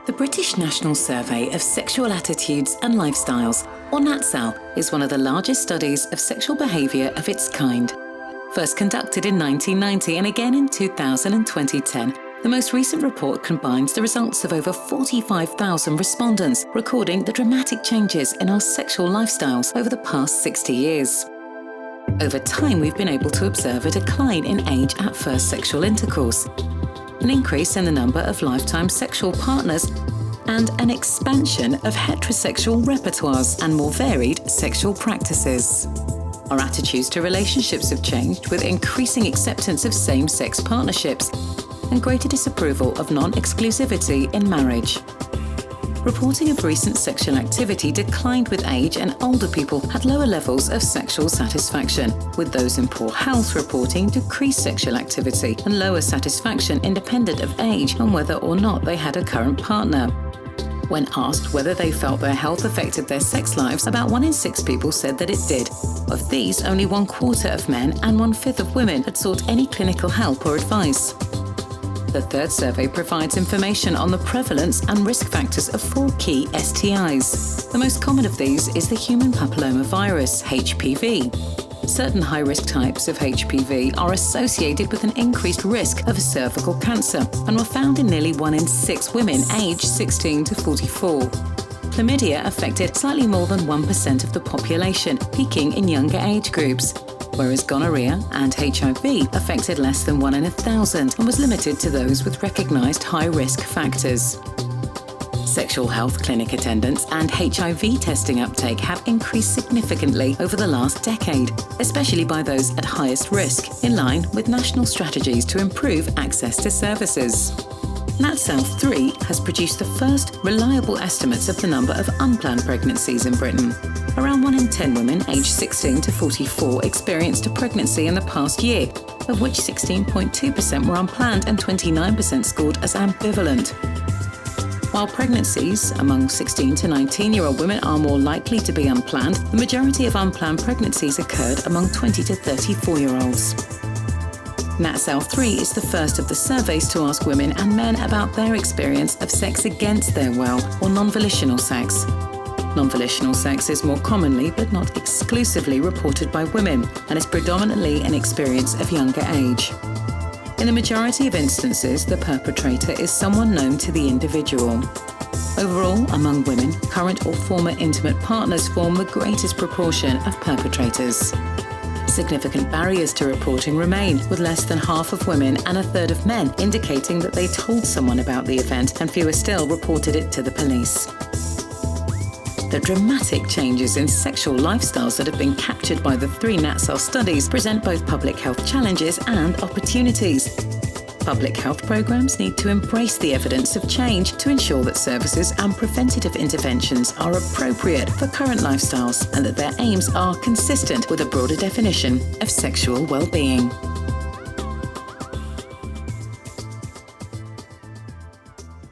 The British National Survey of Sexual Attitudes and Lifestyles, or Natsal, is one of the largest studies of sexual behaviour of its kind. First conducted in 1990 and again in 2000 and 2010, the most recent report combines the results of over 45,000 respondents, recording the dramatic changes in our sexual lifestyles over the past 60 years. Over time, we've been able to observe a decline in age at first sexual intercourse, an increase in the number of lifetime sexual partners, and an expansion of heterosexual repertoires and more varied sexual practices. Our attitudes to relationships have changed, with increasing acceptance of same-sex partnerships and greater disapproval of non-exclusivity in marriage. Reporting of recent sexual activity declined with age, and older people had lower levels of sexual satisfaction, with those in poor health reporting decreased sexual activity and lower satisfaction independent of age and whether or not they had a current partner. When asked whether they felt their health affected their sex lives, about 1 in 6 people said that it did. Of these, only 1/4 of men and 1/5 of women had sought any clinical help or advice. The third survey provides information on the prevalence and risk factors of 4 key STIs. The most common of these is the human papillomavirus, HPV. Certain high-risk types of HPV are associated with an increased risk of cervical cancer and were found in nearly 1 in 6 women aged 16 to 44. Chlamydia affected slightly more than 1% of the population, peaking in younger age groups, whereas gonorrhea and HIV affected less than 1 in 1,000 and was limited to those with recognised high-risk factors. Sexual health clinic attendance and HIV testing uptake have increased significantly over the last decade, especially by those at highest risk, in line with national strategies to improve access to services. Natsal 3 has produced the first reliable estimates of the number of unplanned pregnancies in Britain. Around 1 in 10 women aged 16 to 44 experienced a pregnancy in the past year, of which 16.2% were unplanned and 29% scored as ambivalent. While pregnancies among 16 to 19-year-old women are more likely to be unplanned, the majority of unplanned pregnancies occurred among 20 to 34-year-olds. Natsal 3 is the first of the surveys to ask women and men about their experience of sex against their will, or non-volitional sex. Non-volitional sex is more commonly, but not exclusively, reported by women and is predominantly an experience of younger age. In the majority of instances, the perpetrator is someone known to the individual. Overall, among women, current or former intimate partners form the greatest proportion of perpetrators. Significant barriers to reporting remain, with less than half of women and 1/3 of men indicating that they told someone about the event, and fewer still reported it to the police. The dramatic changes in sexual lifestyles that have been captured by the 3 Natsal studies present both public health challenges and opportunities. Public health programs need to embrace the evidence of change to ensure that services and preventative interventions are appropriate for current lifestyles and that their aims are consistent with a broader definition of sexual well-being.